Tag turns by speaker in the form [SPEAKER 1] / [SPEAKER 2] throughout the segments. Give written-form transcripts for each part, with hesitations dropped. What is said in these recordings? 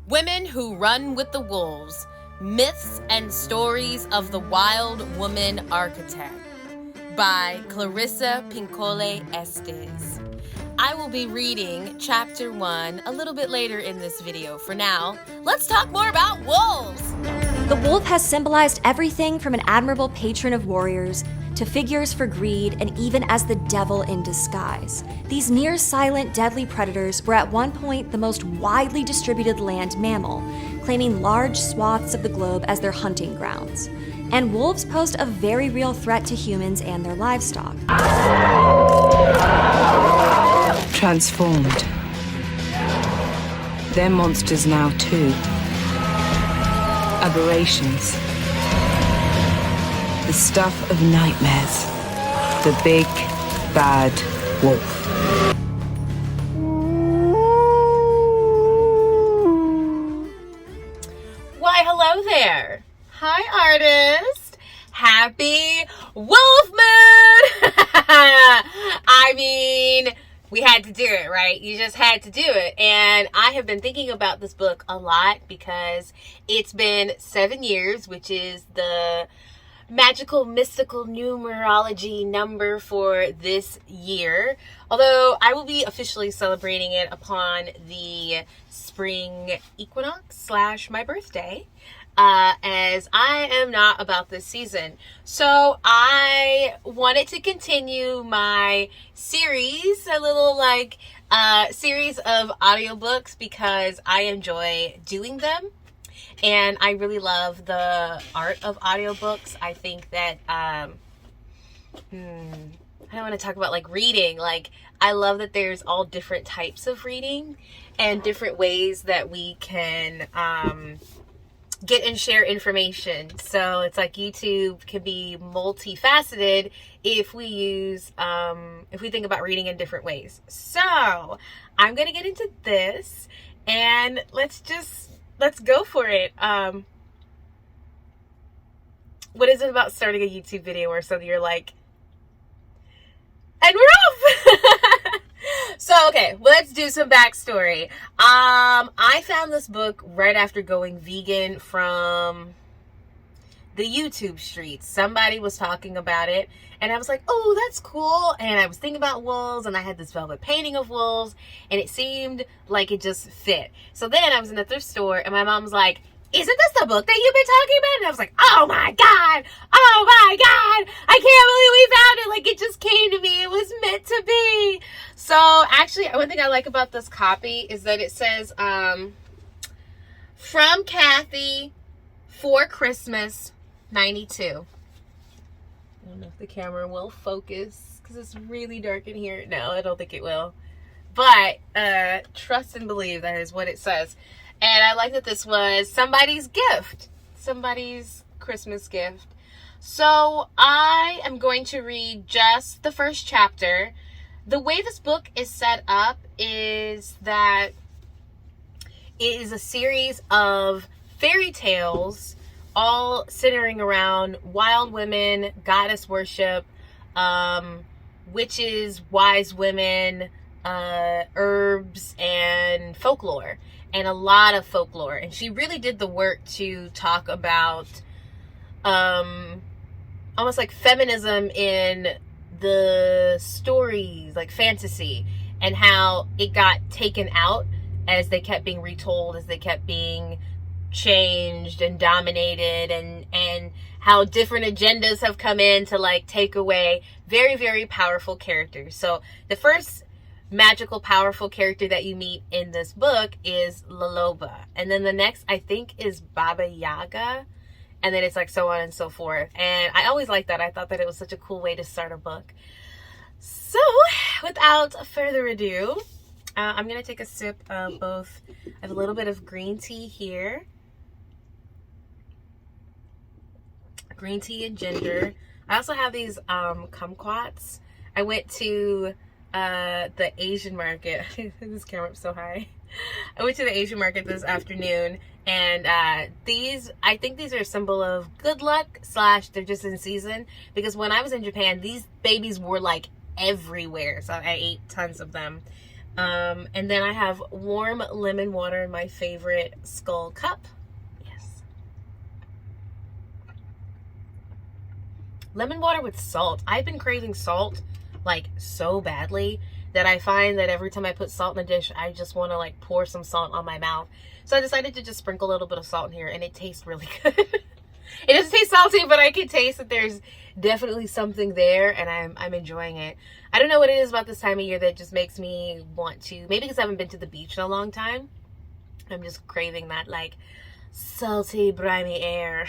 [SPEAKER 1] Women Who Run with the Wolves, Myths and Stories of the Wild Woman Architect by Clarissa Pinkola Estes. I will be reading chapter 1 a little bit later in this video. For now, let's talk more about wolves!
[SPEAKER 2] The wolf has symbolized everything from an admirable patron of warriors to figures for greed and even as the devil in disguise. These near-silent, deadly predators were at one point the most widely distributed land mammal, claiming large swaths of the globe as their hunting grounds. And wolves posed a very real threat to humans and their livestock.
[SPEAKER 3] Transformed. They're monsters now too. Aberrations. The stuff of nightmares. The big, bad wolf.
[SPEAKER 1] Why, hello there. Hi, artist. Happy Wolf Moon! I mean, we had to do it, right? You just had to do it. And I have been thinking about this book a lot because it's been 7 years, which is the magical, mystical numerology number for this year. Although I will be officially celebrating it upon the spring equinox / my birthday. As I am not about this season. So I wanted to continue my series, a little series of audiobooks because I enjoy doing them. And I really love the art of audiobooks. I think that, I don't want to talk about reading. I love that there's all different types of reading and different ways that we can, get and share information. So it's like YouTube can be multifaceted if we use, if we think about reading in different ways. So I'm going to get into this and let's go for it. What is it about starting a YouTube video where suddenly you're like, and we're off? So, okay, let's do some backstory. I found this book right after going vegan from the YouTube streets. Somebody was talking about it, and I was like, oh, that's cool. And I was thinking about wolves, and I had this velvet painting of wolves, and it seemed like it just fit. So then I was in the thrift store, and my mom was like, isn't this the book that you've been talking about? And I was like, oh my God, I can't believe we found it. It just came to me. It was meant to be. So actually, one thing I like about this copy is that it says, from Kathy for Christmas 92. I don't know if the camera will focus because it's really dark in here. No, I don't think it will. But trust and believe that is what it says. And I like that this was somebody's gift, somebody's Christmas gift. So I am going to read just the first chapter. The way this book is set up is that it is a series of fairy tales all centering around wild women, goddess worship, witches, wise women, herbs, and folklore. And a lot of folklore. And she really did the work to talk about almost like feminism in the stories, like fantasy, and how it got taken out as they kept being retold, as they kept being changed and dominated, and how different agendas have come in to take away very, very powerful characters. So the first magical, powerful character that you meet in this book is Loba. And then the next, I think, is Baba Yaga. And then it's so on and so forth. And I always liked that. I thought that it was such a cool way to start a book. So, without further ado, I'm going to take a sip of both. I have a little bit of green tea here. Green tea and ginger. I also have these kumquats. I went to the Asian market. This camera up so high. I went to the Asian market this afternoon, and I think these are a symbol of good luck / they're just in season, because when I was in Japan, these babies were everywhere, so I ate tons of them. And then I have warm lemon water in my favorite skull cup. Yes. Lemon water with salt. I've been craving salt like so badly that I find that every time I put salt in a dish, I just want to like pour some salt on my mouth. So I decided to just sprinkle a little bit of salt in here, and it tastes really good. It doesn't taste salty, but I can taste that there's definitely something there, and I'm enjoying it. I don't know what it is about this time of year that just makes me want to, maybe because I haven't been to the beach in a long time. I'm just craving that like salty, briny air.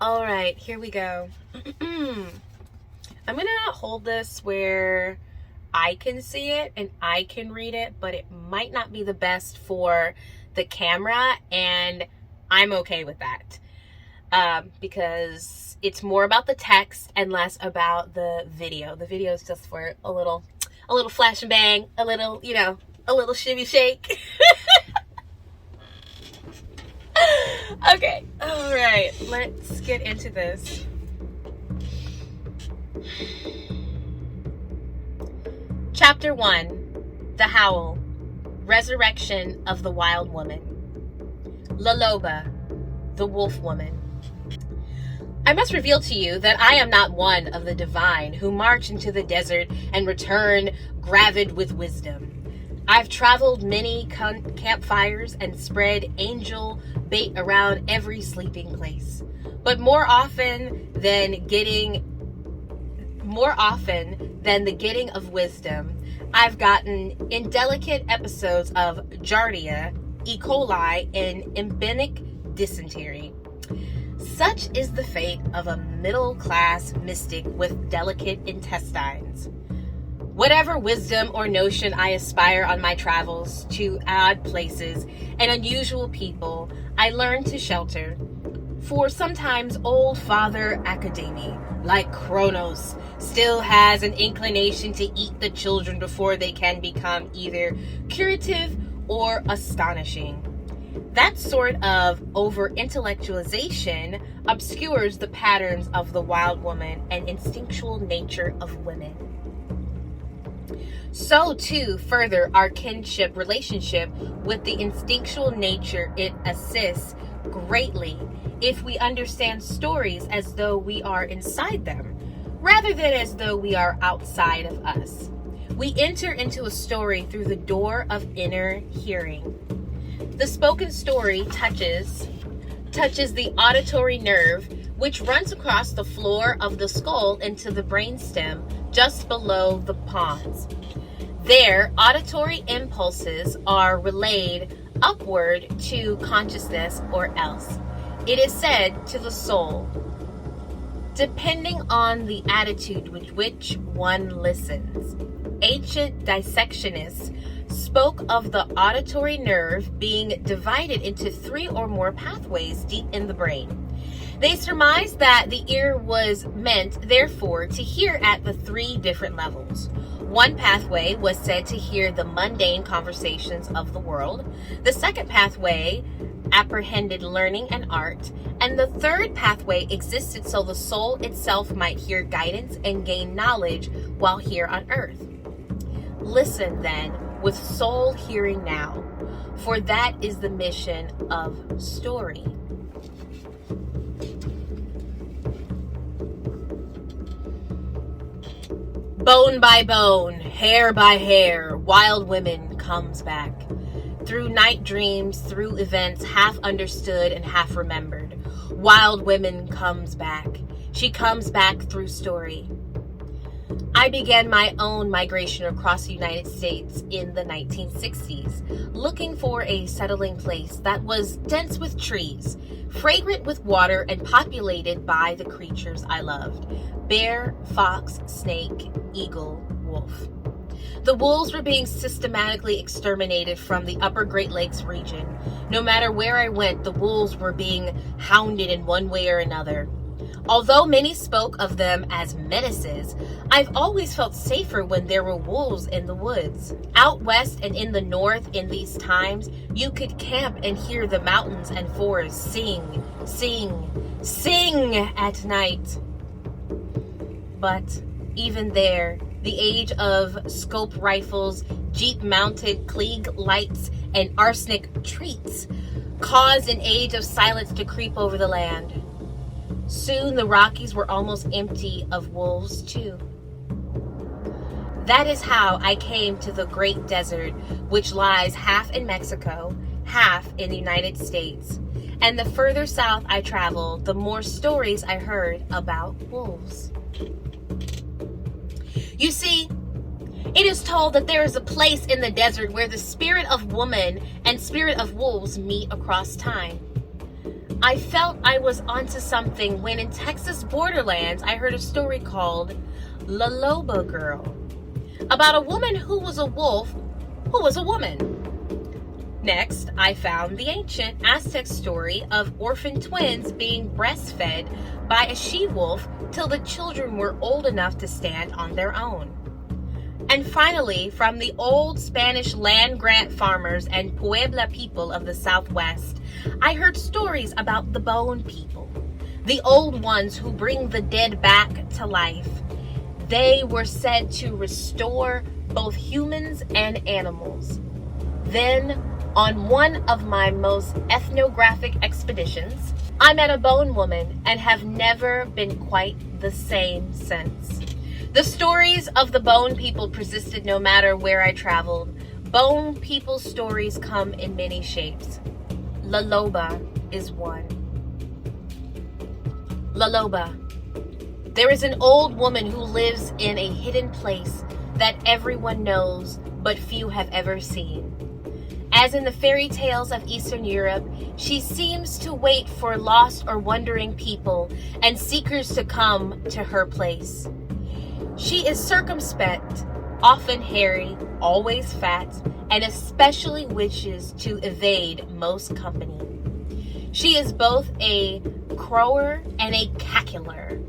[SPEAKER 1] All right, here we go. I'm gonna hold this where I can see it and I can read it, but it might not be the best for the camera, and I'm okay with that because it's more about the text and less about the video. The video is just for a little flash and bang, a little, you know, a little shimmy shake. Okay, all right, let's get into this. Chapter 1, The Howl, Resurrection of the Wild Woman. Loba, the Wolf Woman. I must reveal to you that I am not one of the divine who march into the desert and return gravid with wisdom. I've traveled many campfires and spread angel bait around every sleeping place. But more often than the getting of wisdom, I've gotten indelicate episodes of Giardia, E. coli, and embenic dysentery. Such is the fate of a middle-class mystic with delicate intestines. Whatever wisdom or notion I aspire on my travels to odd places and unusual people, I learn to shelter. For sometimes old Father Academy, like Kronos, still has an inclination to eat the children before they can become either curative or astonishing. That sort of over-intellectualization obscures the patterns of the wild woman and instinctual nature of women. So too, further, our kinship relationship with the instinctual nature, it assists greatly if we understand stories as though we are inside them, rather than as though we are outside of us. We enter into a story through the door of inner hearing. The spoken story touches the auditory nerve, which runs across the floor of the skull into the brainstem just below the pons. There, auditory impulses are relayed upward to consciousness, or else, it is said, to the soul, depending on the attitude with which one listens. Ancient dissectionists spoke of the auditory nerve being divided into 3 or more pathways deep in the brain. They surmised that the ear was meant, therefore, to hear at the 3 different levels. One pathway was said to hear the mundane conversations of the world. The second pathway apprehended learning and art. And the third pathway existed so the soul itself might hear guidance and gain knowledge while here on earth. Listen, then, with soul hearing now, for that is the mission of story. Bone by bone, hair by hair, wild women comes back. Through night dreams, through events half understood and half remembered, wild women comes back. She comes back through story. I began my own migration across the United States in the 1960s, looking for a settling place that was dense with trees, fragrant with water, and populated by the creatures I loved: bear, fox, snake, eagle, wolf. The wolves were being systematically exterminated from the upper Great Lakes region. No matter where I went, the wolves were being hounded in one way or another. Although many spoke of them as menaces, I've always felt safer when there were wolves in the woods. Out west and in the north in these times, you could camp and hear the mountains and forests sing, sing, sing at night. But even there, the age of scope rifles, Jeep-mounted Klieg lights, and arsenic treats caused an age of silence to creep over the land. Soon the Rockies were almost empty of wolves too. That is how I came to the Great Desert, which lies half in Mexico, half in the United States. And the further south I traveled, the more stories I heard about wolves. You see, it is told that there is a place in the desert where the spirit of woman and spirit of wolves meet across time. I felt I was onto something when in Texas borderlands I heard a story called La Loba Girl, about a woman who was a wolf who was a woman. Next, I found the ancient Aztec story of orphan twins being breastfed by a she-wolf till the children were old enough to stand on their own. And finally, from the old Spanish land grant farmers and Puebla people of the Southwest, I heard stories about the bone people, the old ones who bring the dead back to life. They were said to restore both humans and animals. Then, on one of my most ethnographic expeditions, I met a bone woman and have never been quite the same since. The stories of the bone people persisted no matter where I traveled. Bone people stories come in many shapes. La Loba is one. La Loba. There is an old woman who lives in a hidden place that everyone knows but few have ever seen. As in the fairy tales of Eastern Europe, she seems to wait for lost or wandering people and seekers to come to her place. She is circumspect, often hairy, always fat, and especially wishes to evade most company. She is both a crower and a cackler,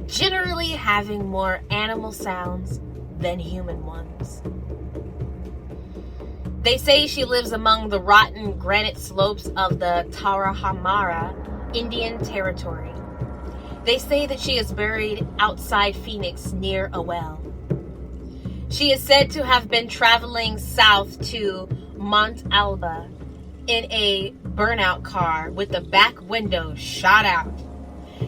[SPEAKER 1] generally having more animal sounds than human ones. They say she lives among the rotten granite slopes of the Tarahumara Indian Territory. They say that she is buried outside Phoenix near a well. She is said to have been traveling south to Mont Alba in a burnout car with the back window shot out.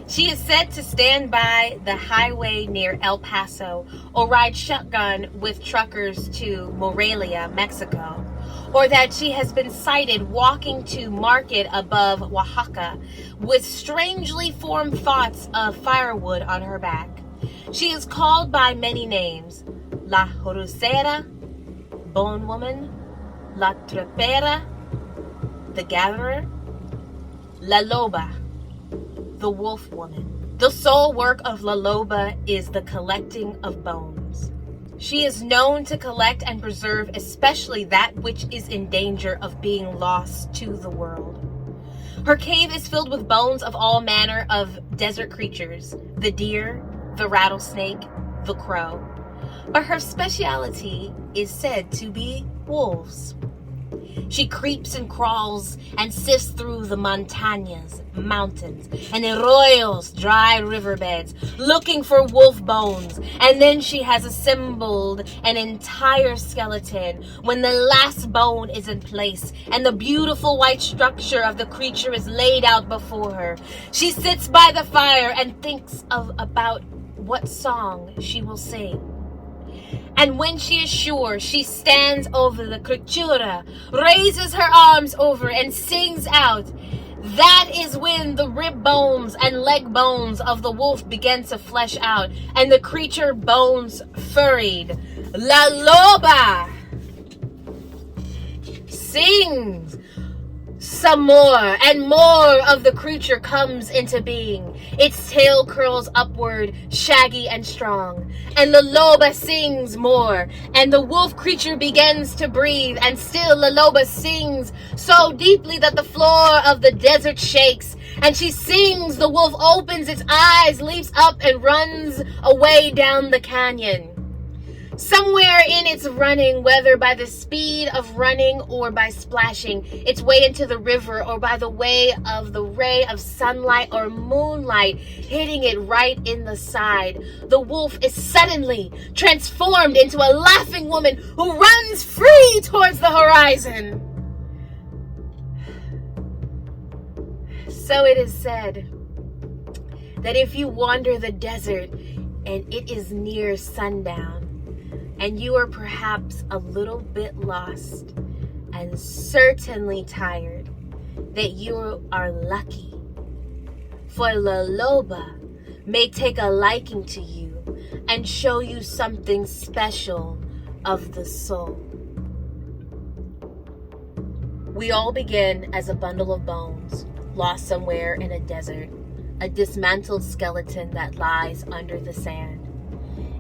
[SPEAKER 1] She is said to stand by the highway near El Paso or ride shotgun with truckers to Morelia, Mexico, or that she has been sighted walking to market above Oaxaca with strangely formed thoughts of firewood on her back. She is called by many names: La Jorucera, Bone Woman, La Trapera, the Gatherer, La Loba, the Wolf Woman. The sole work of La Loba is the collecting of bones. She is known to collect and preserve especially that which is in danger of being lost to the world. Her cave is filled with bones of all manner of desert creatures: the deer, the rattlesnake, the crow. But her specialty is said to be wolves. She creeps and crawls and sifts through the montañas, mountains, and arroyos, dry riverbeds, looking for wolf bones. And then she has assembled an entire skeleton when the last bone is in place and the beautiful white structure of the creature is laid out before her. She sits by the fire and thinks about what song she will sing. And when she is sure, she stands over the creatura, raises her arms over and sings out. That is when the rib bones and leg bones of the wolf begin to flesh out, and the creature bones furried. La Loba sings. Some more and more of the creature comes into being. Its tail curls upward, shaggy and strong. And the Loba sings more. And the wolf creature begins to breathe. And still the Loba sings so deeply that the floor of the desert shakes. And she sings. The wolf opens its eyes, leaps up, and runs away down the canyon. Somewhere in its running, whether by the speed of running or by splashing its way into the river, or by the way of the ray of sunlight or moonlight hitting it right in the side, the wolf is suddenly transformed into a laughing woman who runs free towards the horizon. So it is said that if you wander the desert and it is near sundown, and you are perhaps a little bit lost and certainly tired, that you are lucky. For the Loba may take a liking to you and show you something special of the soul. We all begin as a bundle of bones, lost somewhere in a desert, a dismantled skeleton that lies under the sand.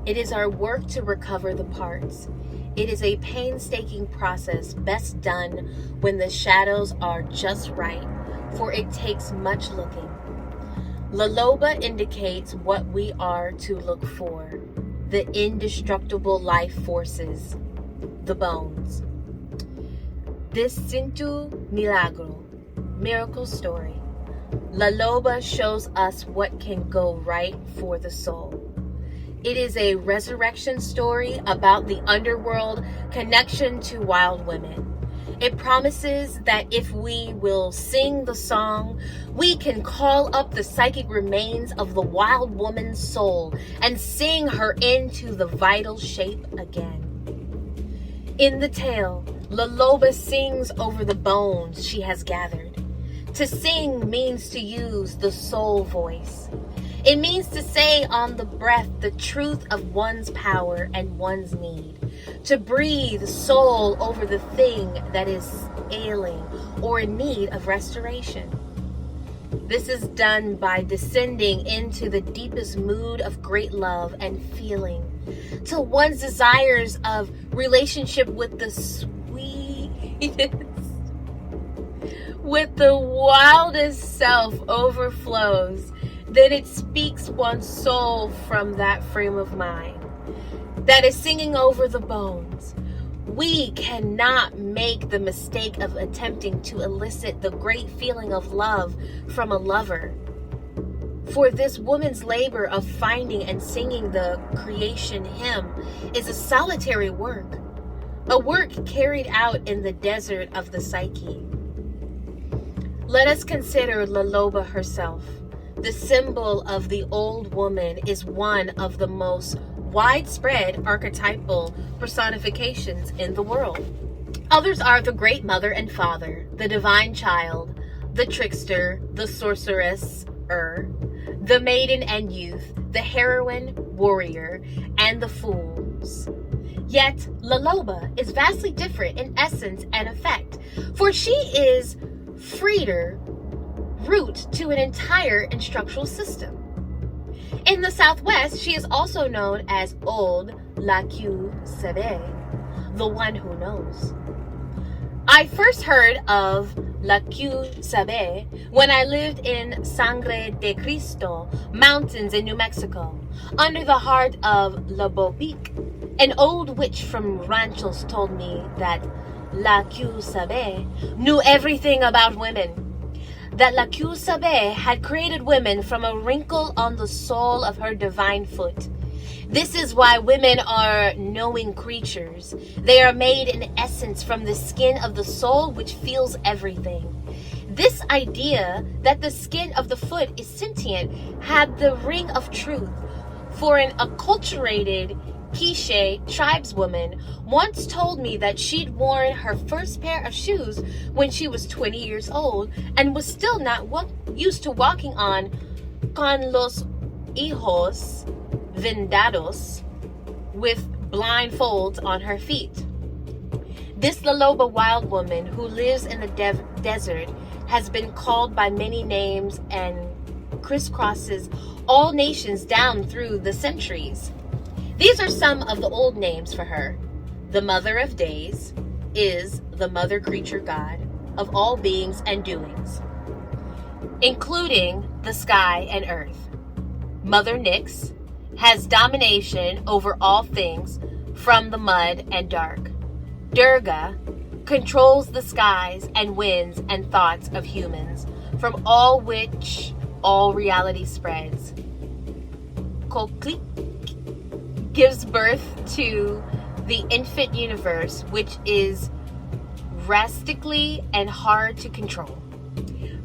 [SPEAKER 1] It is our work to recover the parts. It is a painstaking process best done when the shadows are just right, for it takes much looking. La Loba indicates what we are to look for, the indestructible life forces, the bones. This Cintu Milagro, miracle story, La Loba shows us what can go right for the soul. It is a resurrection story about the underworld connection to wild women. It promises that if we will sing the song, we can call up the psychic remains of the wild woman's soul and sing her into the vital shape again. In the tale, La Loba sings over the bones she has gathered. To sing means to use the soul voice. It means to say on the breath the truth of one's power and one's need. To breathe soul over the thing that is ailing or in need of restoration. This is done by descending into the deepest mood of great love and feeling, till one's desires of relationship with the sweetest, with the wildest self overflows. Then it speaks one's soul from that frame of mind that is singing over the bones. We cannot make the mistake of attempting to elicit the great feeling of love from a lover. For this woman's labor of finding and singing the creation hymn is a solitary work, a work carried out in the desert of the psyche. Let us consider La Loba herself. The symbol of the old woman is one of the most widespread archetypal personifications in the world. Others are the great mother and father, the divine child, the trickster, the sorceress, the maiden and youth, the heroine, warrior, and the fools. Yet, La Loba is vastly different in essence and effect, for she is freer root to an entire instructional system. In the Southwest, she is also known as Old La Q Sabe, the one who knows. I first heard of La Q Sabe when I lived in Sangre de Cristo mountains in New Mexico, under the heart of La Bopic. An old witch from Ranchos told me that La Q Sabe knew everything about women. That La Q Sabe had created women from a wrinkle on the sole of her divine foot. This is why women are knowing creatures. They are made in essence from the skin of the soul which feels everything. This idea that the skin of the foot is sentient had the ring of truth. For an acculturated Quiche tribeswoman once told me that she'd worn her first pair of shoes when she was 20 years old and was still not used to walking on con los hijos vendados, with blindfolds on her feet. This La Loba wild woman who lives in the desert has been called by many names and crisscrosses all nations down through the centuries. These are some of the old names for her. The Mother of Days is the mother creature god of all beings and doings, including the sky and earth. Mother Nyx has domination over all things, from the mud and dark. Durga controls the skies and winds and thoughts of humans, from all which all reality spreads. Koklik gives birth to the infant universe, which is drastically and hard to control.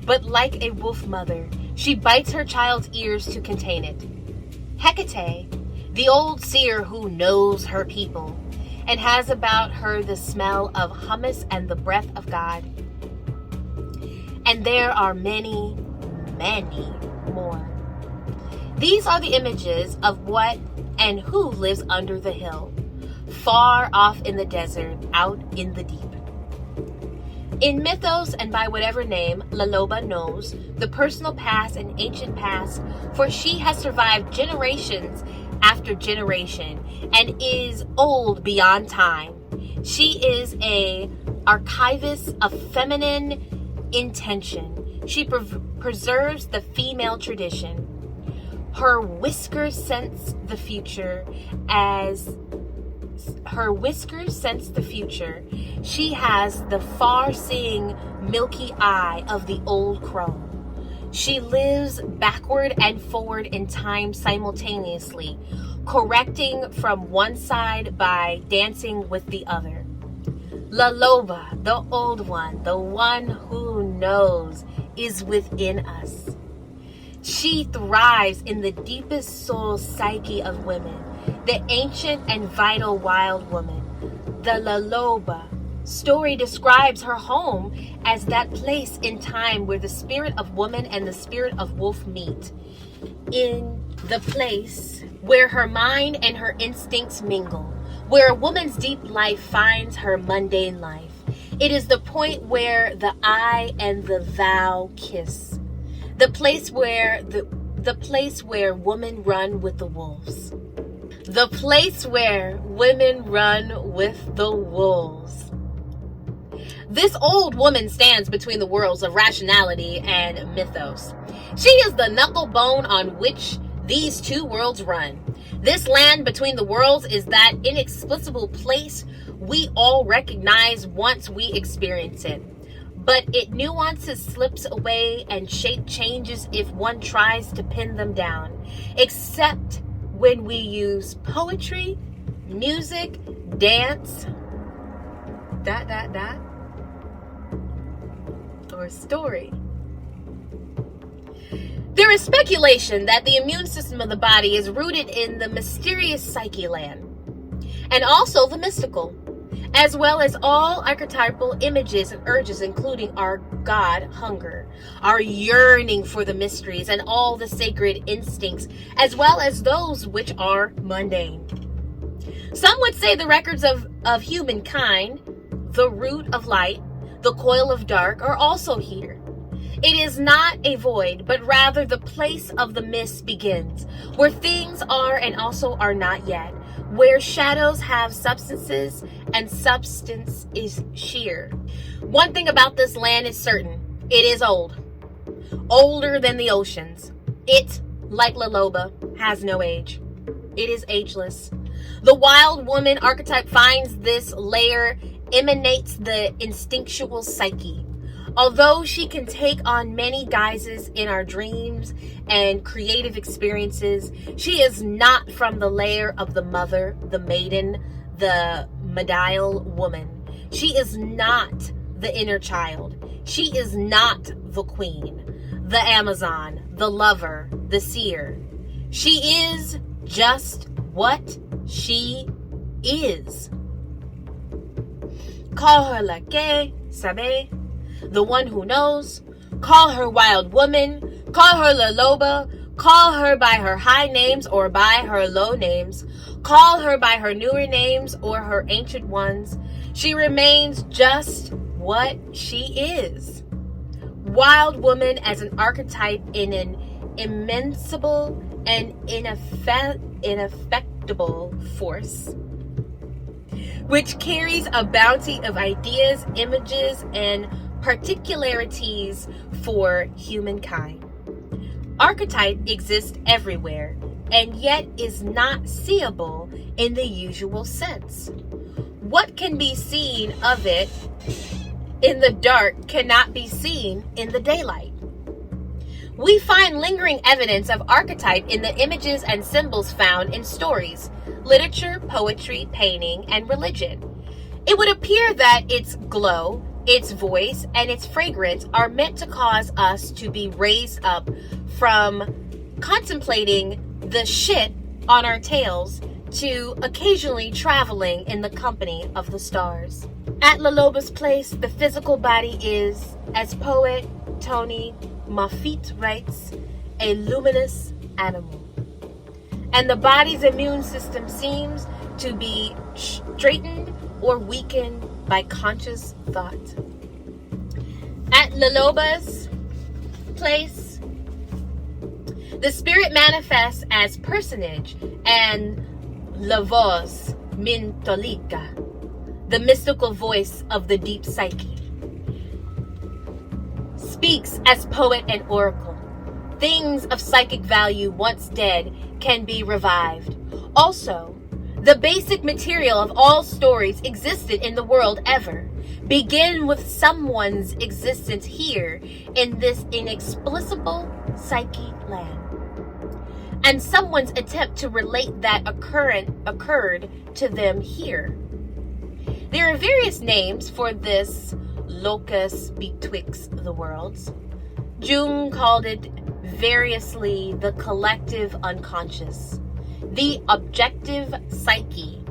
[SPEAKER 1] But like a wolf mother, she bites her child's ears to contain it. Hecate, the old seer who knows her people, and has about her the smell of hummus and the breath of God. And there are many, many more. These are the images of what and who lives under the hill, far off in the desert, out in the deep. In mythos and by whatever name Loba knows, the personal past and ancient past, for she has survived generations after generation and is old beyond time. She is a archivist of feminine intention. She preserves the female tradition. Her whiskers sense the future She has the far-seeing milky eye of the old crow. She lives backward and forward in time simultaneously, correcting from one side by dancing with the other. Loba, the old one, the one who knows, is within us. She thrives in the deepest soul psyche of women, the ancient and vital wild woman. The Loba story describes her home as that place in time where the spirit of woman and the spirit of wolf meet. In the place where her mind and her instincts mingle, where a woman's deep life finds her mundane life. It is the point where the I and the thou kiss. The place where women run with the wolves. The place where women run with the wolves. This old woman stands between the worlds of rationality and mythos. She is the knuckle bone on which these two worlds run. This land between the worlds is that inexplicable place we all recognize once we experience it. But it nuances, slips away, and shape changes if one tries to pin them down. Except when we use poetry, music, dance, or story. There is speculation that the immune system of the body is rooted in the mysterious psyche land, and also the mystical, as well as all archetypal images and urges, including our God hunger, our yearning for the mysteries, and all the sacred instincts, as well as those which are mundane. Some would say the records of humankind, the root of light, the coil of dark, are also here. It is not a void, but rather the place of the mist begins, where things are and also are not yet, where shadows have substances and substance is sheer. One thing about this land is certain. It is old. Older than the oceans. It, like Loba, has no age. It is ageless. The wild woman archetype finds this layer emanates the instinctual psyche. Although she can take on many guises in our dreams and creative experiences, she is not from the layer of the mother, the maiden, the medial woman. She is not the inner child. She is not the queen, the Amazon, the lover, the seer. She is just what she is. Call her la que sabe, the one who knows. Call her wild woman. Call her la loba. Call her by her high names or by her low names. Call her by her newer names or her ancient ones. She remains just what she is. Wild woman as an archetype in an immensible and ineffectible force, which carries a bounty of ideas, images, and particularities for humankind. Archetype exists everywhere, and yet is not seeable in the usual sense. What can be seen of it in the dark cannot be seen in the daylight. We find lingering evidence of archetype in the images and symbols found in stories, literature, poetry, painting, and religion. It would appear that its glow, its voice, and its fragrance are meant to cause us to be raised up from contemplating the shit on our tails to occasionally traveling in the company of the stars. At La Loba's place, the physical body is, as poet Tony Moffitt writes, a luminous animal. And the body's immune system seems to be straightened or weakened by conscious thought. At La Loba's place, the spirit manifests as personage and la voz mintolica, the mystical voice of the deep psyche, speaks as poet and oracle. Things of psychic value once dead can be revived. Also, the basic material of all stories existed in the world ever begin with someone's existence here in this inexplicable psyche land, and someone's attempt to relate that occurred to them here. There are various names for this locus betwixt the worlds. Jung called it variously the collective unconscious, the objective psyche,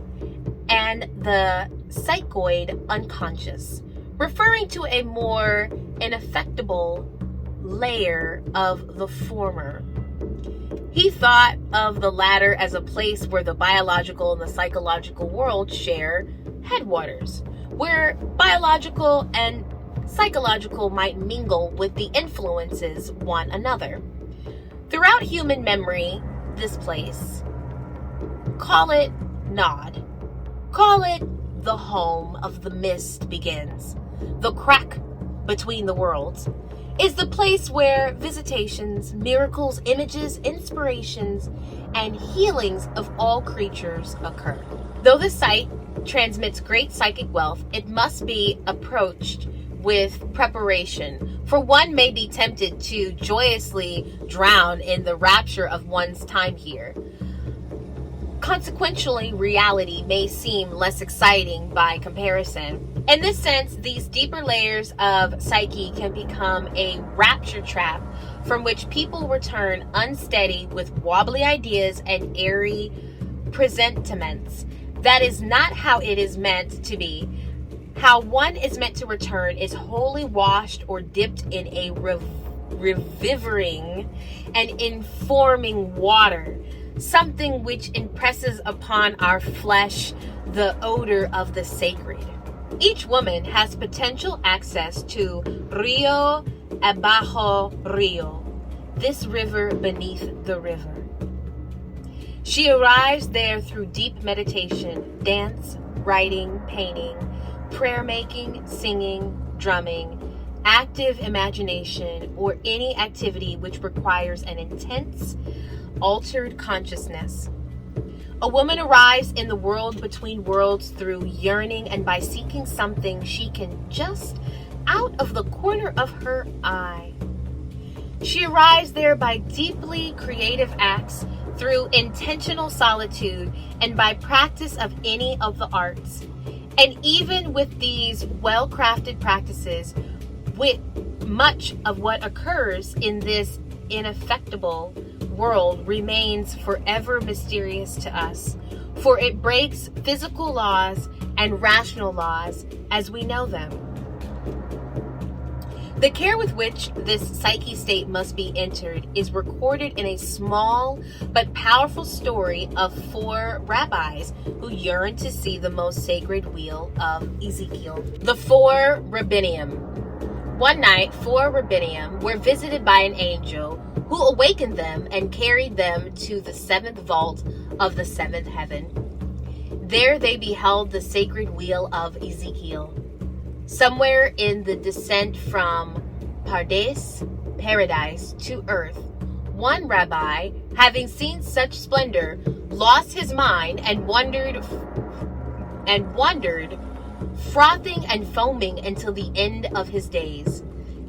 [SPEAKER 1] and the psychoid unconscious, referring to a more ineffectible layer of the former. He thought of the latter as a place where the biological and the psychological world share headwaters, where biological and psychological might mingle with the influences one another. Throughout human memory, this place, call it Nod, call it the home of the mist begins, the crack between the worlds, is the place where visitations, miracles, images, inspirations, and healings of all creatures occur. Though the site transmits great psychic wealth, it must be approached with preparation, for one may be tempted to joyously drown in the rapture of one's time here. Consequentially, reality may seem less exciting by comparison. In this sense, these deeper layers of psyche can become a rapture trap from which people return unsteady with wobbly ideas and airy presentiments. That is not how it is meant to be. How one is meant to return is wholly washed or dipped in a revivifying and informing water, something which impresses upon our flesh the odor of the sacred. Each woman has potential access to Rio Abajo Rio, this river beneath the river. She arrives there through deep meditation, dance, writing, painting, prayer making, singing, drumming, active imagination, or any activity which requires an intense, altered consciousness. A woman arrives in the world between worlds through yearning and by seeking something she can just out of the corner of her eye. She arrives there by deeply creative acts, through intentional solitude, and by practice of any of the arts. And even with these well-crafted practices, with much of what occurs in this ineffectible world remains forever mysterious to us, for it breaks physical laws and rational laws as we know them. The care with which this psyche state must be entered is recorded in a small but powerful story of 4 rabbis who yearned to see the most sacred wheel of Ezekiel. The 4 Rabbinim. One night, 4 Rabbinim were visited by an angel who awakened them and carried them to the 7th vault of the 7th heaven. There they beheld the sacred wheel of Ezekiel. Somewhere in the descent from paradise to earth, one rabbi, having seen such splendor, lost his mind and wandered, frothing and foaming until the end of his days.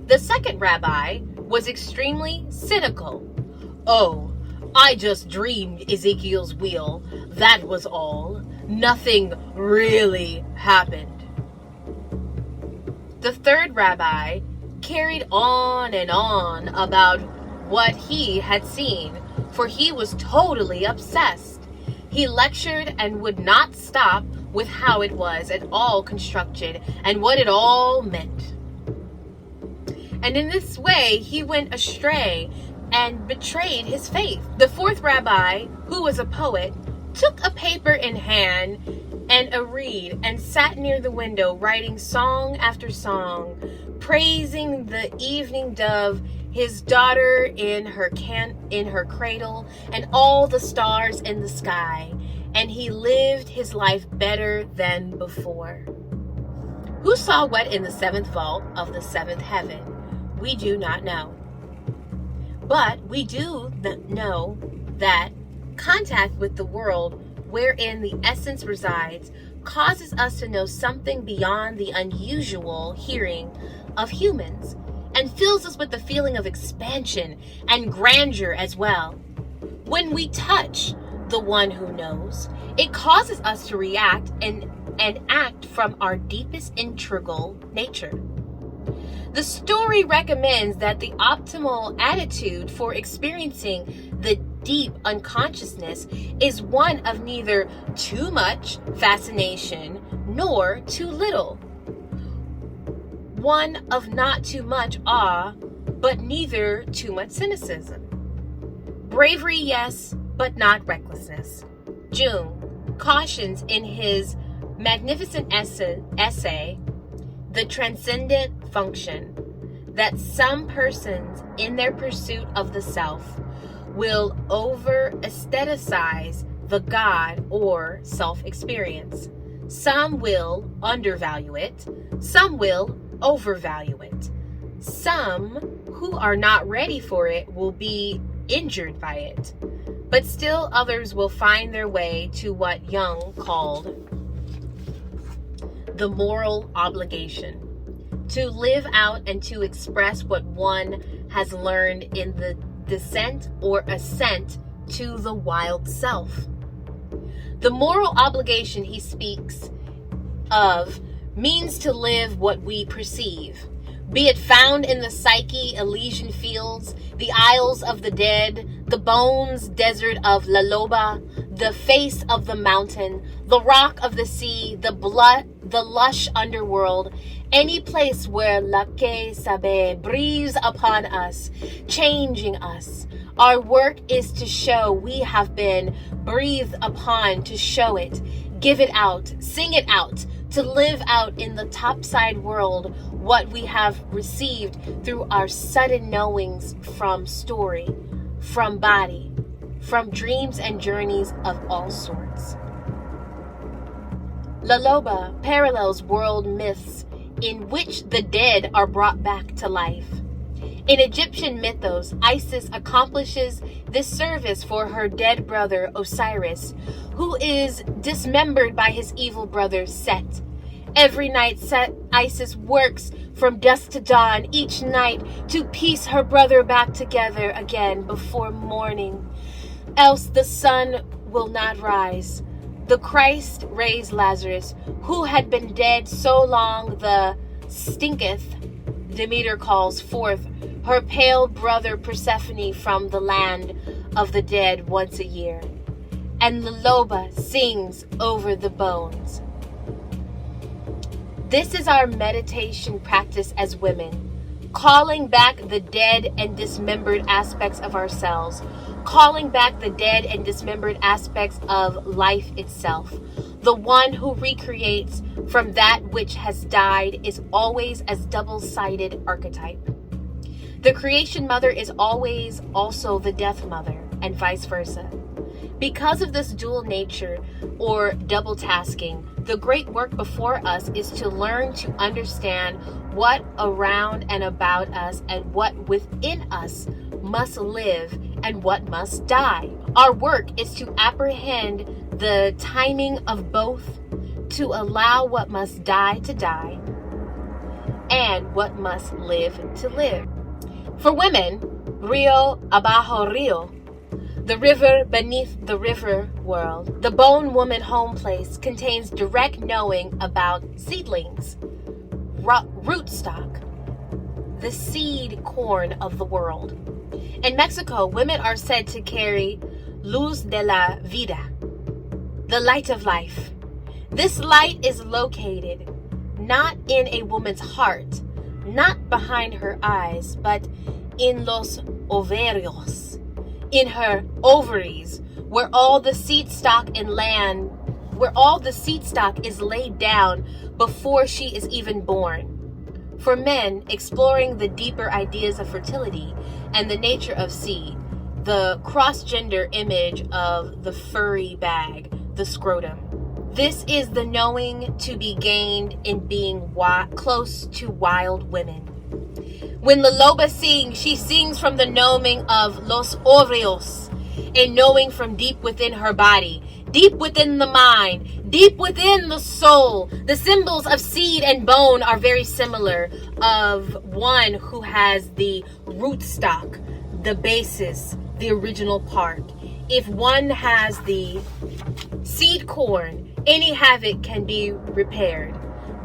[SPEAKER 1] The second rabbi was extremely cynical. "Oh, I just dreamed Ezekiel's wheel. That was all. Nothing really happened." The third rabbi carried on and on about what he had seen, for he was totally obsessed. He lectured and would not stop with how it was at all constructed and what it all meant. And in this way he went astray and betrayed his faith. The fourth rabbi, who was a poet, took a paper in hand and a reed and sat near the window, writing song after song, praising the evening dove, his daughter in her cradle, and all the stars in the sky, and he lived his life better than before. Who saw what in the seventh vault of the seventh heaven? We do not know. But we do know that contact with the world wherein the essence resides causes us to know something beyond the unusual hearing of humans, and fills us with the feeling of expansion and grandeur as well. When we touch the one who knows, it causes us to react and act from our deepest integral nature. The story recommends that the optimal attitude for experiencing the deep unconsciousness is one of neither too much fascination nor too little. One of not too much awe, but neither too much cynicism. Bravery, yes, but not recklessness. Jung cautions in his magnificent essay, The Transcendent Function, that some persons in their pursuit of the self will over-aestheticize the God or self-experience. Some will undervalue it, some will overvalue it. Some who are not ready for it will be injured by it, but still others will find their way to what Jung called the moral obligation, to live out and to express what one has learned in the descent or ascent to the wild self. The moral obligation he speaks of means to live what we perceive, be it found in the psyche Elysian fields, the isles of the dead, the bones desert of La Loba, the face of the mountain, the rock of the sea, the lush underworld, any place where La Que Sabe breathes upon us, changing us. Our work is to show we have been breathed upon, to show it, give it out, sing it out, to live out in the topside world what we have received through our sudden knowings from story, from body, from dreams and journeys of all sorts. La Loba parallels world myths in which the dead are brought back to life. In Egyptian mythos, Isis accomplishes this service for her dead brother Osiris, who is dismembered by his evil brother Set. Every night Isis works from dusk to dawn each night to piece her brother back together again before morning. Else the sun will not rise. The Christ raised Lazarus, who had been dead so long the stinketh, Demeter calls forth her pale brother Persephone from the land of the dead once a year. And the Loba sings over the bones. This is our meditation practice as women, calling back the dead and dismembered aspects of ourselves, calling back the dead and dismembered aspects of life itself. The one who recreates from that which has died is always as double-sided archetype. The creation mother is always also the death mother, and vice versa. Because of this dual nature or double tasking, the great work before us is to learn to understand what around and about us and what within us must live and what must die. Our work is to apprehend the timing of both, to allow what must die to die, and what must live to live. For women, Rio abajo Rio, the river beneath the river world, the bone woman home place contains direct knowing about seedlings, rootstock, the seed corn of the world. In Mexico, women are said to carry luz de la vida, the light of life. This light is located not in a woman's heart, not behind her eyes, but in los ovarios, in her ovaries, where all the seed stock is laid down before she is even born. For men, exploring the deeper ideas of fertility and the nature of seed, the cross-gender image of the furry bag, the scrotum. This is the knowing to be gained in being close to wild women. When the Loba sings, she sings from the knowing of los ovarios, a knowing from deep within her body, deep within the mind, deep within the soul. The symbols of seed and bone are very similar of one who has the rootstock, the basis, the original part. If one has the seed corn, any havoc can be repaired.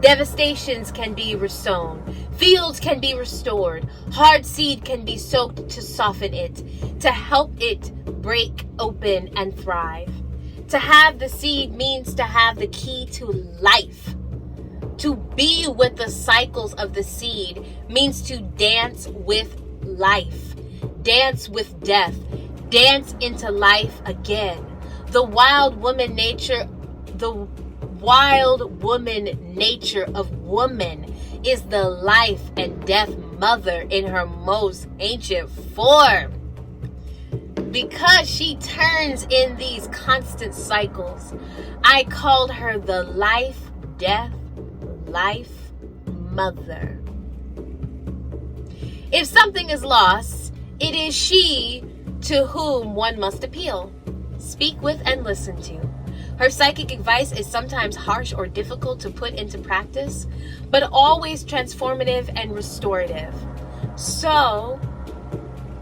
[SPEAKER 1] Devastations can be resown. Fields can be restored. Hard seed can be soaked to soften it, to help it break open and thrive. To have the seed means to have the key to life. To be with the cycles of the seed means to dance with life, dance with death, dance into life again. The wild woman nature of woman is the life and death mother in her most ancient form. Because she turns in these constant cycles, I called her the life, death, life mother. If something is lost, it is she to whom one must appeal, speak with, and listen to. Her psychic advice is sometimes harsh or difficult to put into practice, but always transformative and restorative. So,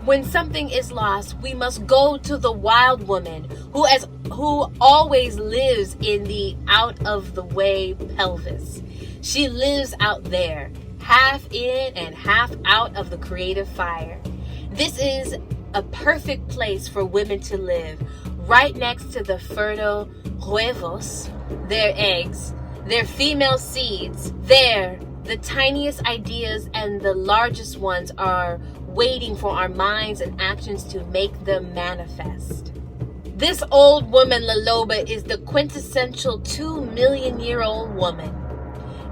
[SPEAKER 1] when something is lost, we must go to the wild woman who always lives in the out of the way pelvis. She lives out there, half in and half out of the creative fire. This is a perfect place for women to live, right next to the fertile huevos, their eggs, their female seeds. There, the tiniest ideas and the largest ones are waiting for our minds and actions to make them manifest. This old woman, La Loba, is the quintessential 2-million-year-old woman.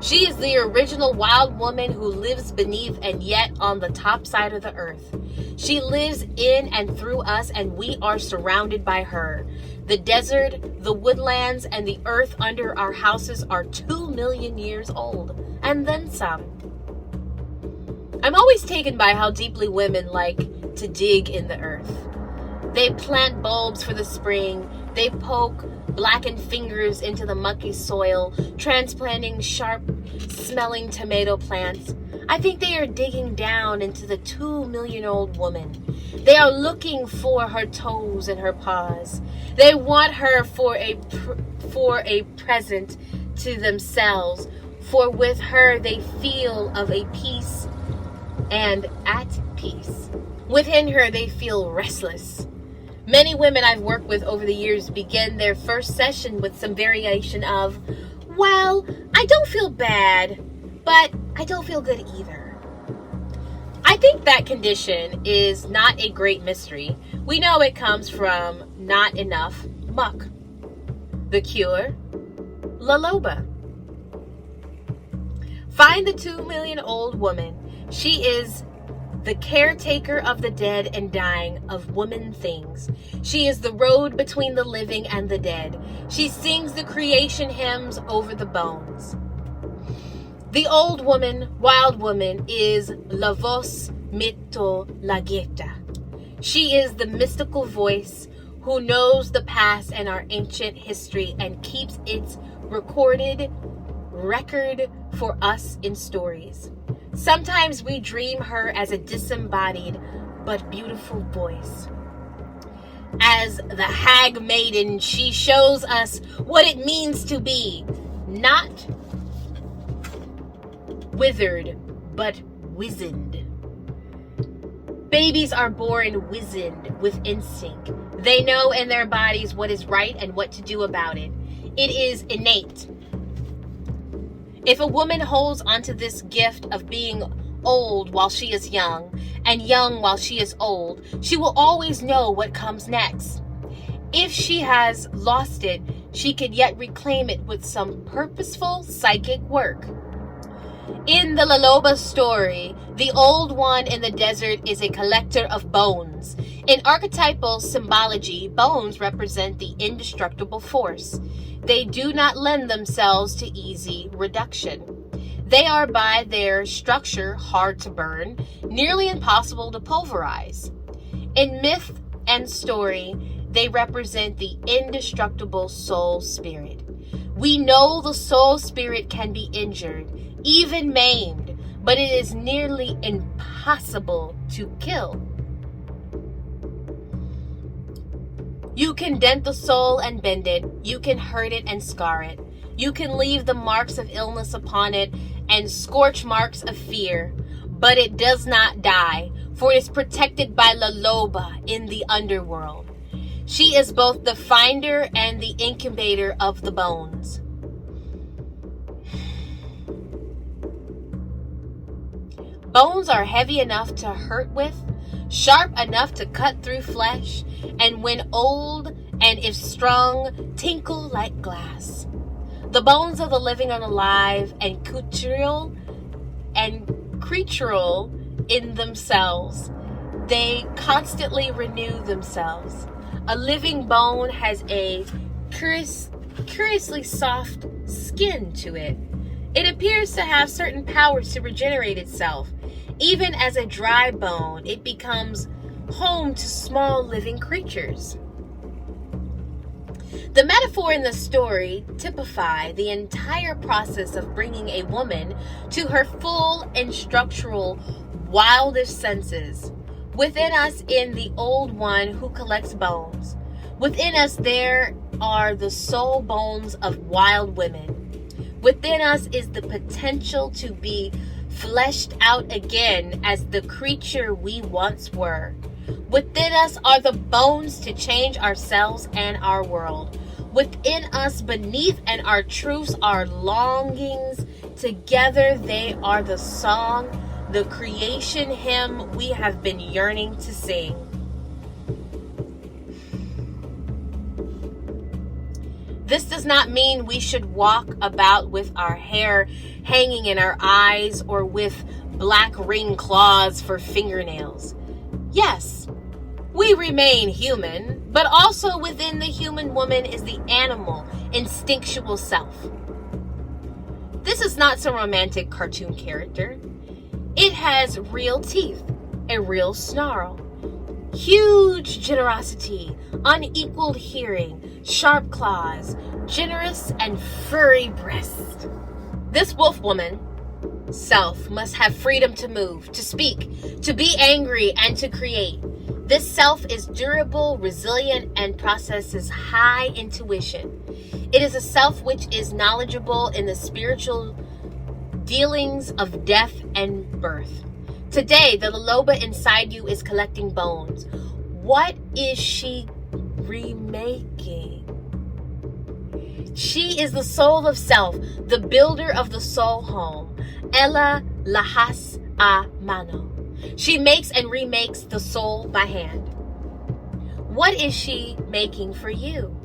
[SPEAKER 1] She is the original wild woman who lives beneath and yet on the top side of the earth. She lives in and through us, and we are surrounded by her. The desert, the woodlands, and the earth under our houses are 2 million years old, and then some. I'm always taken by how deeply women like to dig in the earth. They plant bulbs for the spring. They poke blackened fingers into the mucky soil, transplanting sharp-smelling tomato plants. I think they are digging down into the 2-million-old woman. They are looking for her toes and her paws. They want her for a present to themselves, for with her they feel of a peace and at peace. Within her they feel restless. Many women I've worked with over the years begin their first session with some variation of, well, I don't feel bad, but I don't feel good either. I think that condition is not a great mystery. We know it comes from not enough muck. The cure? La Loba. Find the 2-million-old woman. She is the caretaker of the dead and dying of woman things. She is the road between the living and the dead. She sings the creation hymns over the bones. The old woman, wild woman, is la voz mitolageta. She is the mystical voice who knows the past and our ancient history and keeps its recorded record for us in stories. Sometimes we dream her as a disembodied but beautiful voice. As the hag maiden, she shows us what it means to be not withered, but wizened. Babies are born wizened with instinct. They know in their bodies what is right and what to do about it. It is innate. If a woman holds onto this gift of being old while she is young, and young while she is old, she will always know what comes next. If she has lost it, she could yet reclaim it with some purposeful psychic work. In the Loba story, the old one in the desert is a collector of bones. In archetypal symbology, bones represent the indestructible force. They do not lend themselves to easy reduction. They are by their structure hard to burn, nearly impossible to pulverize. In myth and story, they represent the indestructible soul spirit. We know the soul spirit can be injured, even maimed, but it is nearly impossible to kill. You can dent the soul and bend it. You can hurt it and scar it. You can leave the marks of illness upon it and scorch marks of fear, but it does not die, for it is protected by La Loba in the underworld. She is both the finder and the incubator of the bones. Bones are heavy enough to hurt with, sharp enough to cut through flesh, and when old and if strong, tinkle like glass. The bones of the living are alive and creatural in themselves. They constantly renew themselves. A living bone has a curiously soft skin to it. It appears to have certain powers to regenerate itself. Even as a dry bone, it becomes home to small living creatures. The metaphor in the story typify the entire process of bringing a woman to her full and structural wildest senses. Within us in the old one who collects bones. Within us there are the soul bones of wild women. Within us is the potential to be fleshed out again as the creature we once were. Within us are the bones to change ourselves and our world. Within us, beneath and our truths, are longings. Together they are the song, the creation hymn we have been yearning to sing. This does not mean we should walk about with our hair hanging in our eyes or with black ring claws for fingernails. Yes, we remain human, but also within the human woman is the animal, instinctual self. This is not some romantic cartoon character. It has real teeth, a real snarl, huge generosity, unequaled hearing, sharp claws, generous and furry breasts. This wolf woman self must have freedom to move, to speak, to be angry, and to create. This self is durable, resilient, and possesses high intuition. It is a self which is knowledgeable in the spiritual dealings of death and birth. Today, the Loba inside you is collecting bones. What is she remaking? She is the soul of self, the builder of the soul home. Ella lahas a mano. She makes and remakes the soul by hand. What is she making for you?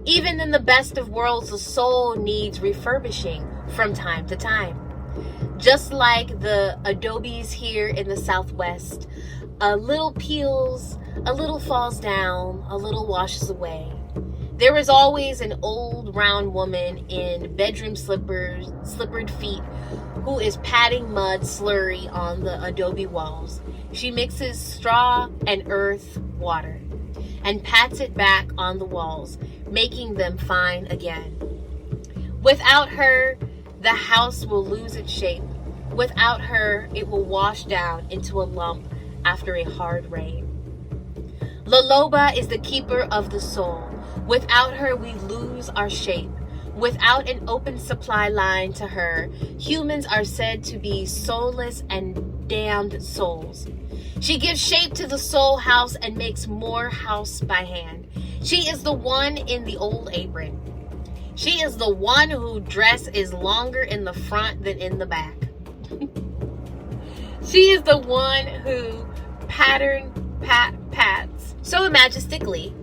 [SPEAKER 1] Even in the best of worlds, the soul needs refurbishing from time to time. Just like the adobes here in the Southwest, a little peels, a little falls down, a little washes away. There was always an old round woman in bedroom slippered feet, who is patting mud slurry on the adobe walls. She mixes straw and earth water and pats it back on the walls, making them fine again. Without her, the house will lose its shape. Without her, it will wash down into a lump after a hard rain. Loba is the keeper of the soul. Without her, we lose our shape. Without an open supply line to her, humans are said to be soulless and damned souls. She gives shape to the soul house and makes more house by hand. She is the one in the old apron. She is the one whose dress is longer in the front than in the back. She is the one who pats so majestically.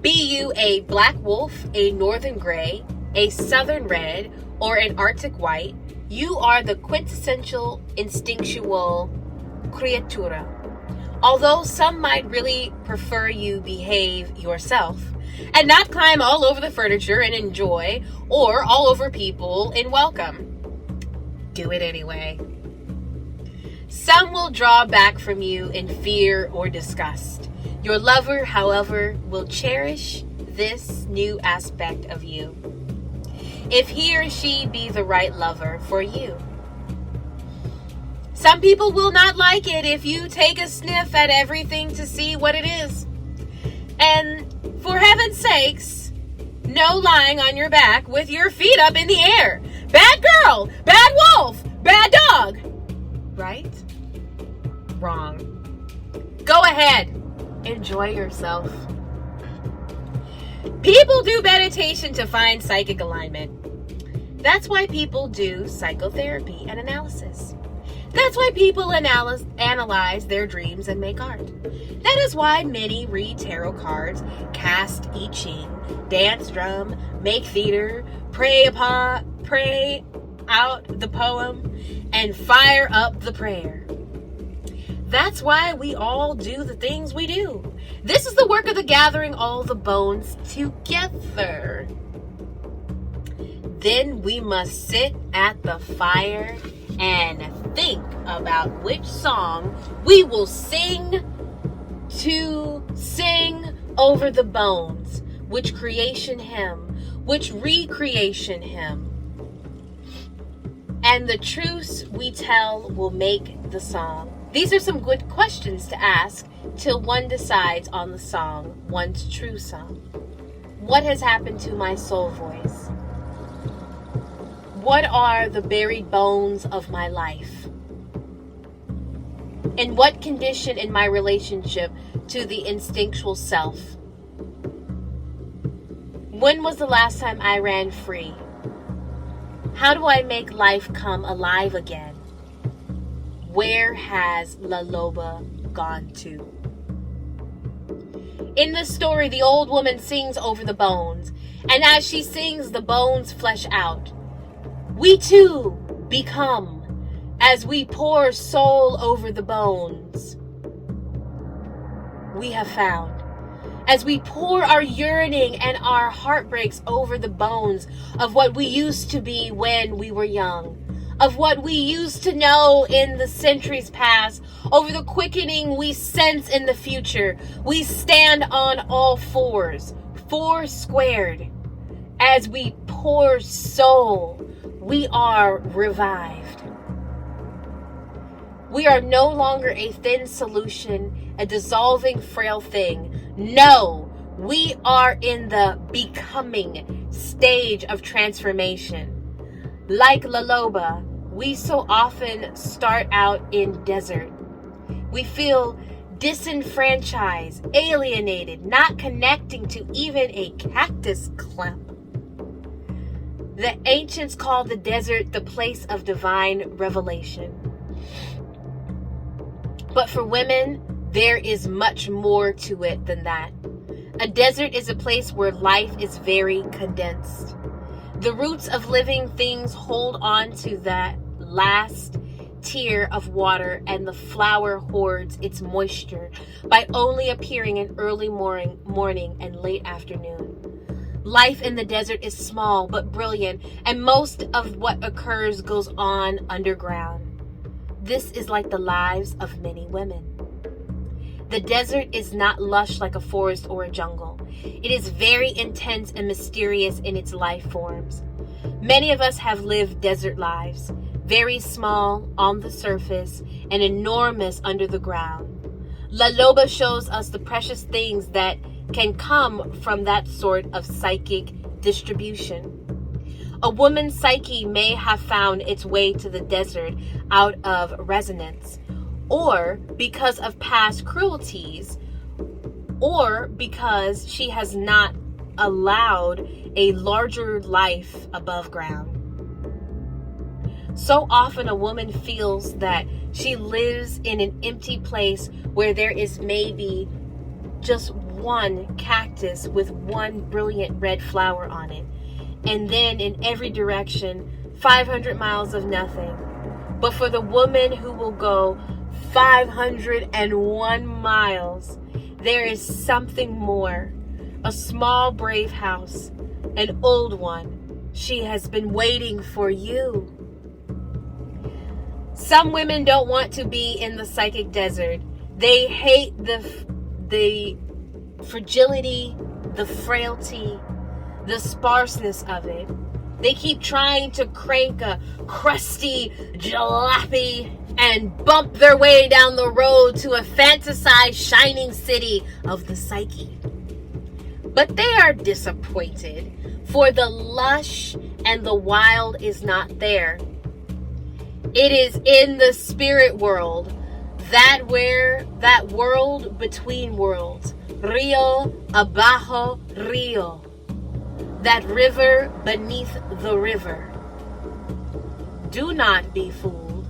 [SPEAKER 1] Be you a black wolf, a northern gray, a southern red, or an arctic white, you are the quintessential instinctual criatura. Although some might really prefer you behave yourself and not climb all over the furniture and enjoy, or all over people in welcome. Do it anyway. Some will draw back from you in fear or disgust. Your lover, however, will cherish this new aspect of you, if he or she be the right lover for you. Some people will not like it if you take a sniff at everything to see what it is. And for heaven's sakes, no lying on your back with your feet up in the air. Bad girl, bad wolf, bad dog. Right? Wrong. Go ahead. Enjoy yourself. People do meditation to find psychic alignment. That's why people do psychotherapy and analysis. That's why people analyze their dreams and make art. That is why many read tarot cards, cast I Ching, dance drum, make theater, pray out the poem, and fire up the prayer. That's why we all do the things we do. This is the work of the gathering all the bones together. Then we must sit at the fire and think about which song we will sing over the bones, which creation hymn, which recreation hymn. And the truths we tell will make the song. These are some good questions to ask till one decides on the song, one's true song. What has happened to my soul voice? What are the buried bones of my life? In what condition in my relationship to the instinctual self? When was the last time I ran free? How do I make life come alive again? Where has La Loba gone to? In the story, the old woman sings over the bones, and as she sings, the bones flesh out. We too become, as we pour soul over the bones we have found. As we pour our yearning and our heartbreaks over the bones of what we used to be when we were young, of what we used to know in the centuries past, over the quickening we sense in the future, we stand on all fours, four squared. As we pour soul, we are revived. We are no longer a thin solution, a dissolving frail thing. No, we are in the becoming stage of transformation. Like La Loba, we so often start out in desert. We feel disenfranchised, alienated, not connecting to even a cactus clump. The ancients called the desert the place of divine revelation. But for women, there is much more to it than that. A desert is a place where life is very condensed. The roots of living things hold on to that last tear of water, and the flower hoards its moisture by only appearing in early morning and late afternoon. Life in the desert is small but brilliant, and most of what occurs goes on underground. This is like the lives of many women. The desert is not lush like a forest or a jungle. It is very intense and mysterious in its life forms. Many of us have lived desert lives, very small on the surface and enormous under the ground. La Loba shows us the precious things that can come from that sort of psychic distribution. A woman's psyche may have found its way to the desert out of resonance, or because of past cruelties, or because she has not allowed a larger life above ground. So often a woman feels that she lives in an empty place where there is maybe just one cactus with one brilliant red flower on it, and then in every direction 500 miles of nothing. But for the woman who will go 501 miles, there is something more. A small brave house, an old one. She has been waiting for you. Some women don't want to be in the psychic desert. They hate the fragility, the frailty, the sparseness of it. They keep trying to crank a crusty jalopy and bump their way down the road to a fantasized shining city of the psyche. But they are disappointed, for the lush and the wild is not there. It is in the spirit world, that world between worlds, Rio abajo Rio, that river beneath the river. Do not be fooled.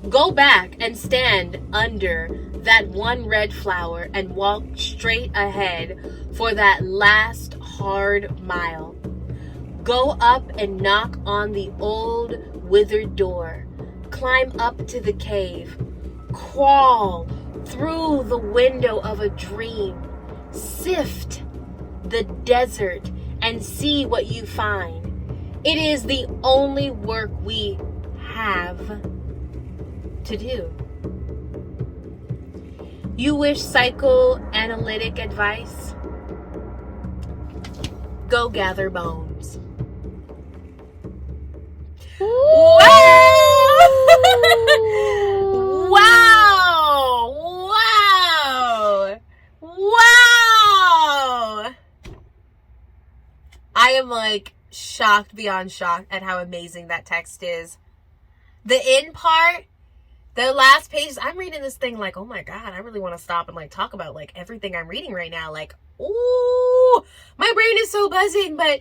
[SPEAKER 1] Go back and stand under that one red flower and walk straight ahead for that last hard mile. Go up and knock on the old withered door. Climb up to the cave. Crawl through the window of a dream. Sift the desert and see what you find. It is the only work we have to do. You wish psychoanalytic advice? Go gather bones. Wow! Wow! Wow! I am like shocked beyond shocked at how amazing that text is. The end part, the last pages, I'm reading this thing like, oh my God, I really want to stop and like talk about like everything I'm reading right now. Like, ooh, my brain is so buzzing, but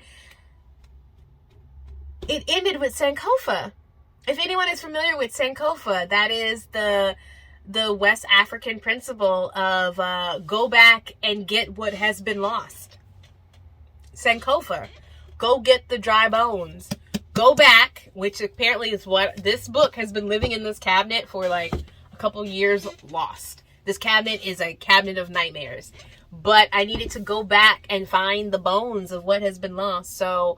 [SPEAKER 1] it ended with Sankofa. If anyone is familiar with Sankofa, that is the West African principle of go back and get what has been lost. Sankofa, go get the dry bones. Go back, which apparently is what this book has been living in this cabinet for like a couple years lost. This cabinet is a cabinet of nightmares. But I needed to go back and find the bones of what has been lost. So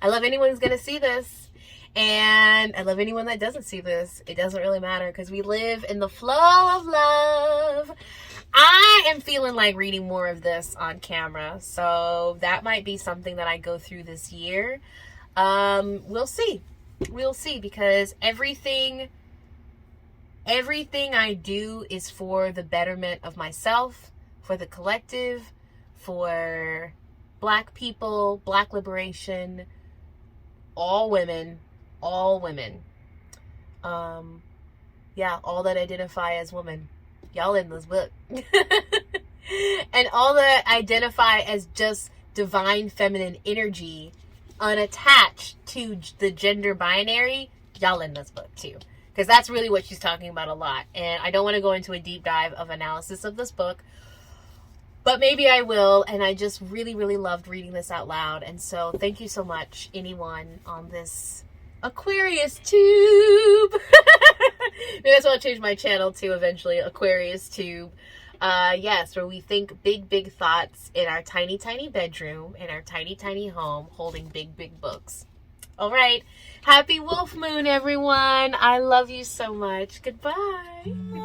[SPEAKER 1] I love anyone who's going to see this. And I love anyone that doesn't see this. It doesn't really matter because we live in the flow of love. I am feeling like reading more of this on camera. So that might be something that I go through this year. We'll see. We'll see, because everything I do is for the betterment of myself, for the collective, for Black people, Black liberation, all women. Yeah, all that identify as women. Y'all in this book. And all that identify as just divine feminine energy, unattached to the gender binary, y'all in this book too. Because that's really what she's talking about a lot. And I don't want to go into a deep dive of analysis of this book, but maybe I will. And I just really, really loved reading this out loud. And so thank you so much, anyone on this Aquarius tube. Maybe that's what I'll change my channel to eventually, Aquarius tube. Yes, where we think big, big thoughts in our tiny, tiny bedroom, in our tiny, tiny home, holding big, big books. All right. Happy Wolf Moon, everyone. I love you so much. Goodbye.